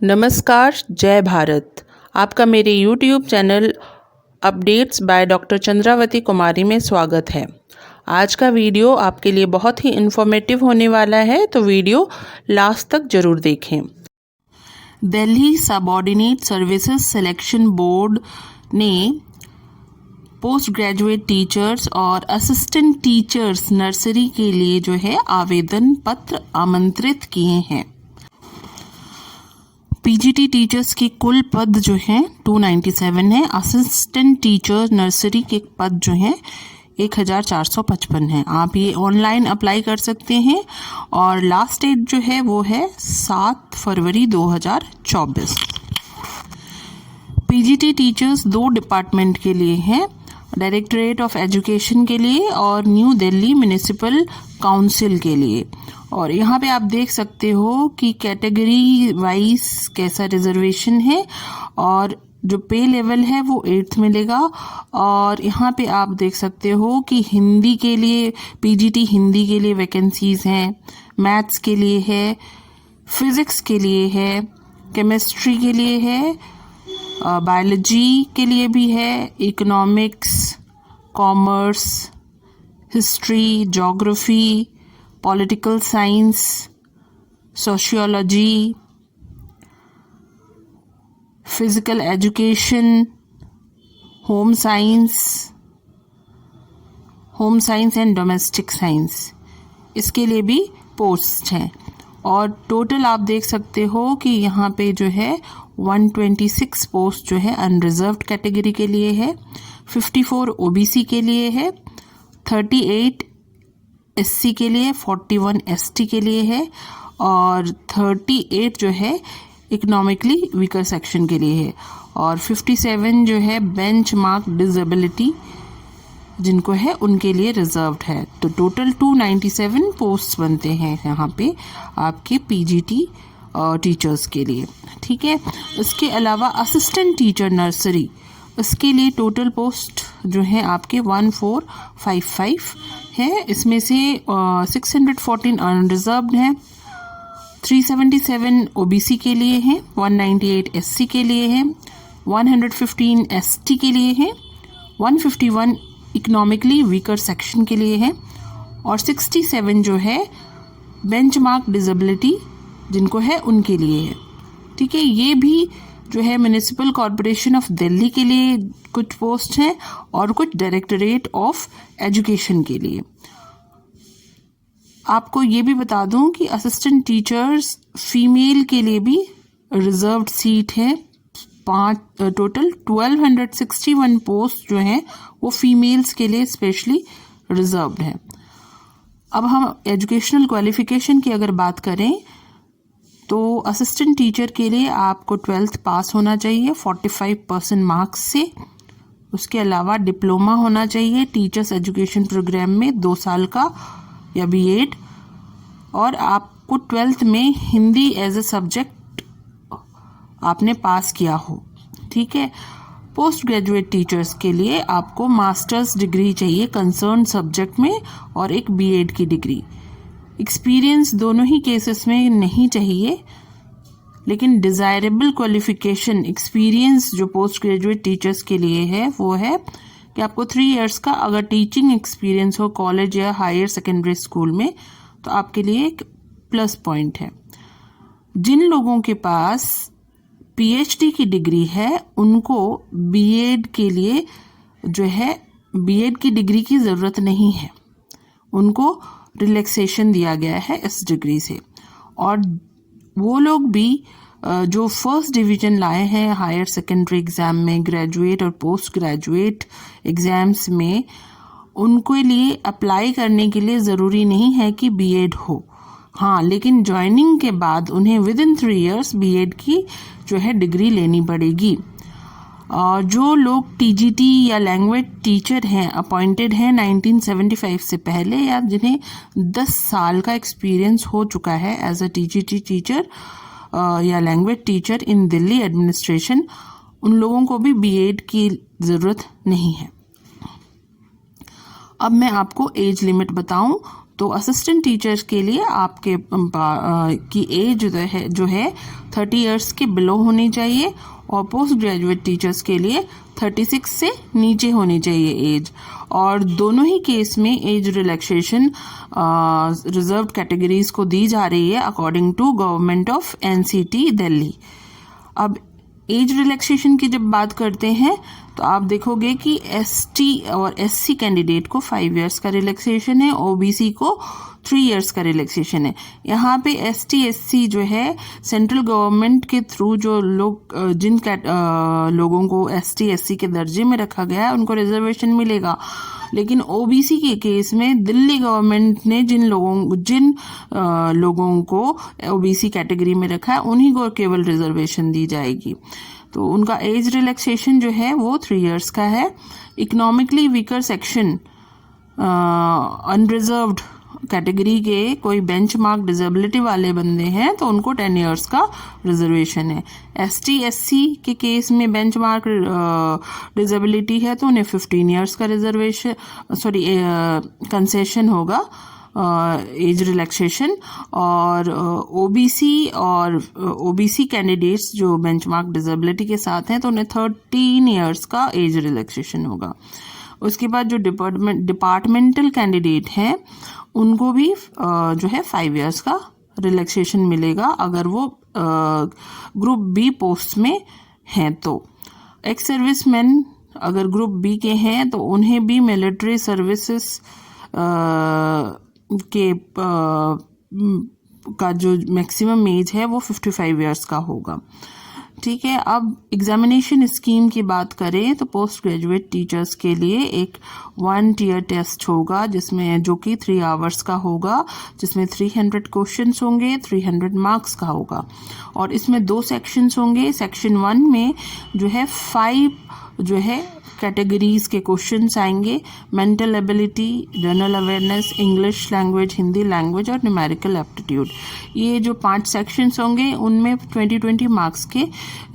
नमस्कार, जय भारत। आपका मेरे YouTube channel updates by doctor Chandravati Kumari में स्वागत है। आज का वीडियो आपके लिए बहुत ही इन्फॉर्मेटिव होने वाला है, तो वीडियो लास्ट तक ज़रूर देखें। Delhi subordinate services selection board ने पोस्ट ग्रेजुएट टीचर्स और असिस्टेंट टीचर्स नर्सरी के लिए जो है आवेदन पत्र आमंत्रित किए हैं। पीजीटी टीचर्स के कुल पद जो हैं 297 है। असिस्टेंट टीचर नर्सरी के पद जो हैं 1455 है। आप ये ऑनलाइन अप्लाई कर सकते हैं और लास्ट डेट जो है वो है 7 फरवरी 2024। पीजीटी टीचर्स 2 डिपार्टमेंट के लिए हैं, डायरेक्टरेट ऑफ एजुकेशन के लिए और न्यू दिल्ली म्युनिसिपल काउंसिल के लिए। और यहाँ पे आप देख सकते हो कि कैटेगरी वाइज कैसा रिजर्वेशन है और जो पे लेवल है वो 8th मिलेगा। और यहाँ पे आप देख सकते हो कि हिंदी के लिए पीजीटी हिंदी के लिए वैकेंसीज हैं, मैथ्स के लिए है, फिजिक्स के लिए है, केमिस्ट्री के लिए है, बायोलॉजी के लिए भी है, economics, commerce, history, geography, political science, sociology, physical education, home science and domestic science, इसके लिए भी पोस्ट हैं। और टोटल आप देख सकते हो कि यहाँ पे जो है 126 पोस्ट जो है अनरिजर्व्ड कैटेगरी के लिए है, 54 ओबीसी के लिए है, 38 एससी के लिए, 41 एसटी के लिए है और 38 जो है इकोनॉमिकली वीकर सेक्शन के लिए है और 57 जो है बेंच मार्क डिसेबिलिटी जिनको है उनके लिए रिजर्व्ड है। तो टोटल 297 पोस्ट बनते हैं यहाँ पे आपके पीजीटी टीचर्स के लिए, ठीक है। इसके अलावा असिस्टेंट टीचर नर्सरी, इसके लिए टोटल पोस्ट जो है आपके 1455 है। इसमें से 614 अनरिजर्व्ड है, 377 ओबीसी के लिए हैं, 198 एससी के लिए हैं, 115 एसटी के लिए हैं, 151 इकोनॉमिकली वीकर सेक्शन के लिए है और 67 जो है बेंचमार्क डिसेबिलिटी जिनको है उनके लिए है, ठीक है। ये भी जो है म्युनिसिपल कॉरपोरेशन ऑफ दिल्ली के लिए कुछ पोस्ट हैं और कुछ डायरेक्टरेट ऑफ एजुकेशन के लिए। आपको ये भी बता दूं कि असिस्टेंट टीचर्स फीमेल के लिए भी रिजर्व्ड सीट है। टोटल 1261 पोस्ट जो हैं वो फीमेल्स के लिए स्पेशली रिजर्व्ड है। अब हम एजुकेशनल क्वालिफिकेशन की अगर बात करें तो असिस्टेंट टीचर के लिए आपको 12th पास होना चाहिए 45% मार्क्स से। उसके अलावा डिप्लोमा होना चाहिए टीचर्स एजुकेशन प्रोग्राम में 2 साल का या बीएड, और आपको 12th में हिंदी एज ए सब्जेक्ट आपने पास किया हो, ठीक है। पोस्ट ग्रेजुएट टीचर्स के लिए आपको मास्टर्स डिग्री चाहिए कंसर्न सब्जेक्ट में और एक बीएड की डिग्री। एक्सपीरियंस दोनों ही केसेस में नहीं चाहिए, लेकिन डिज़ायरेबल क्वालिफिकेशन एक्सपीरियंस जो पोस्ट ग्रेजुएट टीचर्स के लिए है वो है कि आपको 3 इयर्स का अगर टीचिंग एक्सपीरियंस हो कॉलेज या हायर सेकेंडरी स्कूल में तो आपके लिए एक प्लस पॉइंट है। जिन लोगों के पास पीएचडी की डिग्री है उनको बीएड के लिए जो है बीएड की डिग्री की ज़रूरत नहीं है, उनको रिलैक्सेशन दिया गया है इस डिग्री से। और वो लोग भी जो फर्स्ट डिवीज़न लाए हैं हायर सेकेंडरी एग्ज़ाम में, ग्रेजुएट और पोस्ट ग्रेजुएट एग्ज़ाम्स में, उनके लिए अप्लाई करने के लिए ज़रूरी नहीं है कि बीएड हो। हाँ, लेकिन ज्वाइनिंग के बाद उन्हें विद इन 3 इयर्स बीएड की जो है डिग्री लेनी पड़ेगी। और जो लोग टीजीटी या लैंग्वेज टीचर हैं, अपॉइंटेड हैं 1975 से पहले, या जिन्हें 10 साल का एक्सपीरियंस हो चुका है एज अ टीजीटी टीचर या लैंग्वेज टीचर इन दिल्ली एडमिनिस्ट्रेशन, उन लोगों को भी बीएड की ज़रूरत नहीं है। अब मैं आपको एज लिमिट बताऊं तो असिस्टेंट टीचर्स के लिए आपके की एज जो है 30 इयर्स के बिलो होनी चाहिए और पोस्ट ग्रेजुएट टीचर्स के लिए 36 से नीचे होनी चाहिए एज। और दोनों ही केस में एज रिलैक्सेशन रिजर्व्ड कैटेगरीज को दी जा रही है according to government of NCT Delhi. अब एज रिलैक्सेशन की जब बात करते हैं तो आप देखोगे कि एसटी और एससी कैंडिडेट को 5 इयर्स का रिलैक्सेशन है, ओबीसी को 3 इयर्स का रिलैक्सेशन है। यहाँ पे एसटी एससी जो है सेंट्रल गवर्नमेंट के थ्रू जो लोग जिन लोगों को एसटी एससी के दर्जे में रखा गया है उनको रिजर्वेशन मिलेगा, लेकिन ओबीसी के केस में दिल्ली गवर्नमेंट ने जिन लोगों को ओबीसी कैटेगरी में रखा है उन्हीं को केवल रिजर्वेशन दी जाएगी। तो उनका एज रिलैक्सेशन जो है वो 3 इयर्स का है। Economically weaker section unreserved category के कोई बेंचमार्क डिसेबिलिटी वाले बंदे हैं तो उनको 10 इयर्स का रिजर्वेशन है। एसटी एससी के केस में बेंचमार्क डिसेबिलिटी है तो उन्हें 15 इयर्स का कंसेशन होगा एज रिलैक्सेशन। और ओबीसी कैंडिडेट्स जो बेंचमार्क डिसेबिलिटी के साथ हैं तो उन्हें 13 इयर्स का एज रिलैक्सेशन होगा। उसके बाद जो डिपार्टमेंटल कैंडिडेट हैं उनको भी जो है 5 इयर्स का रिलैक्सेशन मिलेगा अगर वो ग्रुप बी पोस्ट में हैं। तो एक्स सर्विसमैन अगर ग्रुप बी के हैं तो उन्हें भी मिलिट्री सर्विसेज के का जो मैक्सिमम एज है वो 55 इयर्स का होगा। ठीक है, अब एग्जामिनेशन स्कीम की बात करें तो पोस्ट ग्रेजुएट टीचर्स के लिए एक 1 टियर टेस्ट होगा जिसमें जो कि 3 आवर्स का होगा, जिसमें 300 क्वेश्चंस होंगे, 300 मार्क्स का होगा। और इसमें 2 सेक्शंस होंगे। सेक्शन 1 में जो है 5 जो है कैटेगरीज के क्वेश्चंस आएंगे, mental ability, general awareness, English language, Hindi language और न्यूमेरिकल एप्टीट्यूड। ये जो 5 सेक्शंस होंगे उनमें 20 मार्क्स के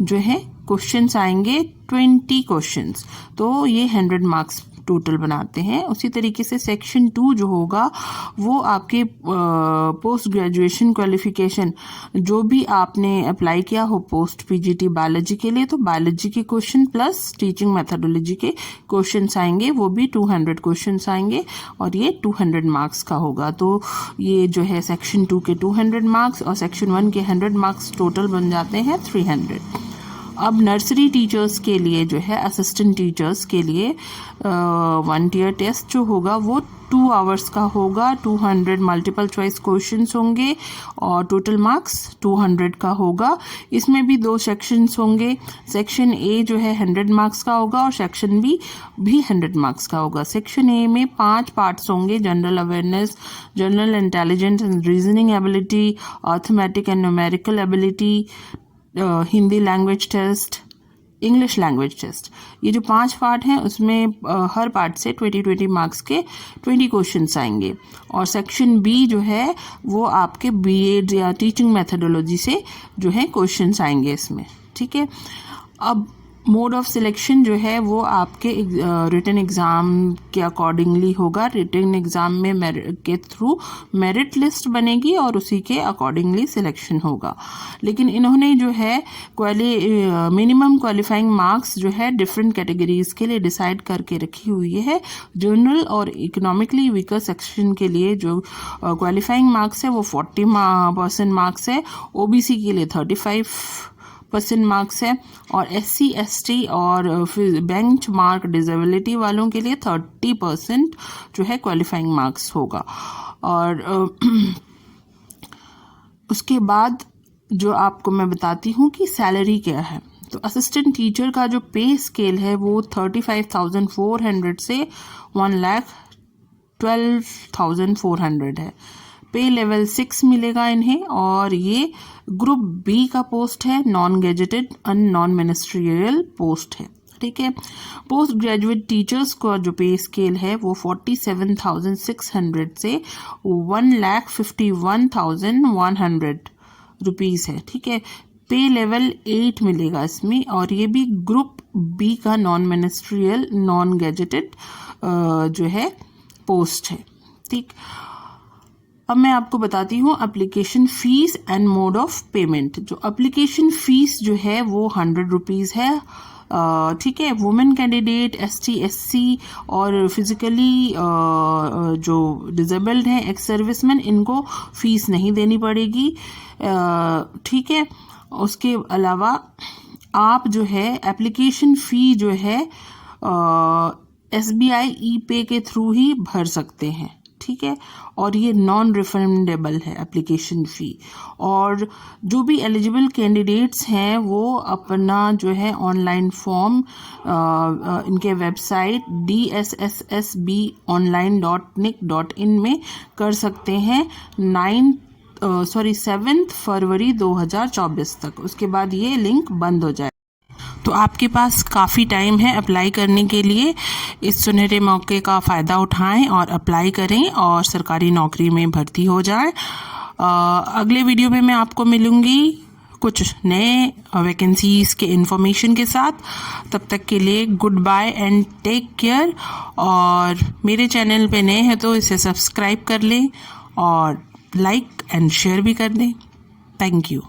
जो है क्वेश्चंस आएंगे, 20 क्वेश्चंस, तो ये 100 मार्क्स टोटल बनाते हैं। उसी तरीके से सेक्शन 2 जो होगा वो आपके पोस्ट ग्रेजुएशन क्वालिफिकेशन जो भी आपने अप्लाई किया हो पोस्ट पीजीटी बायोलॉजी के लिए, तो बायोलॉजी के क्वेश्चन प्लस टीचिंग मेथोडोलॉजी के क्वेश्चंस आएंगे, वो भी 200 क्वेश्चंस आएंगे और ये 200 मार्क्स का होगा। तो ये जो है सेक्शन 2 के 200 मार्क्स और सेक्शन 1 के 100 मार्क्स टोटल बन जाते हैं 300। अब नर्सरी टीचर्स के लिए जो है असिस्टेंट टीचर्स के लिए 1 टियर टेस्ट जो होगा वो 2 आवर्स का होगा, 200 मल्टीपल चॉइस क्वेश्चंस होंगे और टोटल मार्क्स 200 का होगा। इसमें भी 2 सेक्शंस होंगे। सेक्शन ए जो है 100 मार्क्स का होगा और सेक्शन बी भी 100 मार्क्स का होगा। सेक्शन ए में 5 पार्ट्स होंगे, general awareness, general intelligence and reasoning ability, arithmetic and numerical ability, Hindi language test, English language test. ये जो 5 पार्ट हैं उसमें हर पार्ट से 20 मार्क्स के 20 क्वेश्चंस आएंगे। और सेक्शन बी जो है वो आपके बीएड या टीचिंग मेथोडोलॉजी से जो है क्वेश्चंस आएंगे इसमें। ठीक है, अब मोड ऑफ सिलेक्शन जो है वो आपके रिटन एग्ज़ाम के अकॉर्डिंगली होगा। रिटन एग्ज़ाम में के थ्रू मेरिट लिस्ट बनेगी और उसी के अकॉर्डिंगली सिलेक्शन होगा। लेकिन इन्होंने जो है मिनिमम क्वालिफाइंग मार्क्स जो है डिफरेंट कैटेगरीज के लिए डिसाइड करके रखी हुई है। जनरल और इकोनॉमिकली वीकर सेक्शन के लिए जो क्वालिफाइंग मार्क्स है वो 40% मार्क्स है, ओबीसी के लिए 35% मार्क्स है और SC ST और बेंच मार्क डिसेबिलिटी वालों के लिए 30% जो है क्वालिफाइंग मार्क्स होगा। और उसके बाद जो आपको मैं बताती हूँ कि सैलरी क्या है। तो असिस्टेंट टीचर का जो पे स्केल है वो 35,400 से 1,12,400 है। पे लेवल 6 मिलेगा इन्हें और ये ग्रुप बी का पोस्ट है, non gazetted and non ministerial post है। ठीक है, पोस्ट ग्रेजुएट टीचर्स का जो पे स्केल है वो 47,600 से 1,51,100 रुपीज़ है। ठीक है, पे लेवल 8 मिलेगा इसमें और ये भी ग्रुप बी का नॉन मिनिस्ट्रियल नॉन गेजेटेड जो है पोस्ट है। ठीक, अब मैं आपको बताती हूँ application fees and mode of payment. जो एप्लीकेशन फीस जो है वो 100 रुपीज़ है, ठीक है। वुमेन कैंडिडेट, ST SC और फिजिकली जो डिजेबल्ड हैं, एक्स सर्विसमैन, इनको फीस नहीं देनी पड़ेगी, ठीक है। उसके अलावा आप जो है एप्लीकेशन फ़ी जो है SBI ई-पे के थ्रू ही भर सकते हैं, ठीक है। और ये नॉन रिफंडेबल है एप्लीकेशन फ़ी। और जो भी एलिजिबल कैंडिडेट्स हैं वो अपना जो है ऑनलाइन फॉर्म इनके वेबसाइट dsssbonline.nic.in में कर सकते हैं 7 फरवरी 2024 तक। उसके बाद ये लिंक बंद हो जाए। तो आपके पास काफ़ी टाइम है अप्लाई करने के लिए। इस सुनहरे मौके का फ़ायदा उठाएं और अप्लाई करें और सरकारी नौकरी में भर्ती हो जाएं। अगले वीडियो में मैं आपको मिलूँगी कुछ नए वैकेंसीज़ के इन्फॉर्मेशन के साथ। तब तक के लिए goodbye and take care. और मेरे चैनल पे नए हैं तो इसे सब्सक्राइब कर लें और लाइक एंड शेयर भी कर दें। Thank you.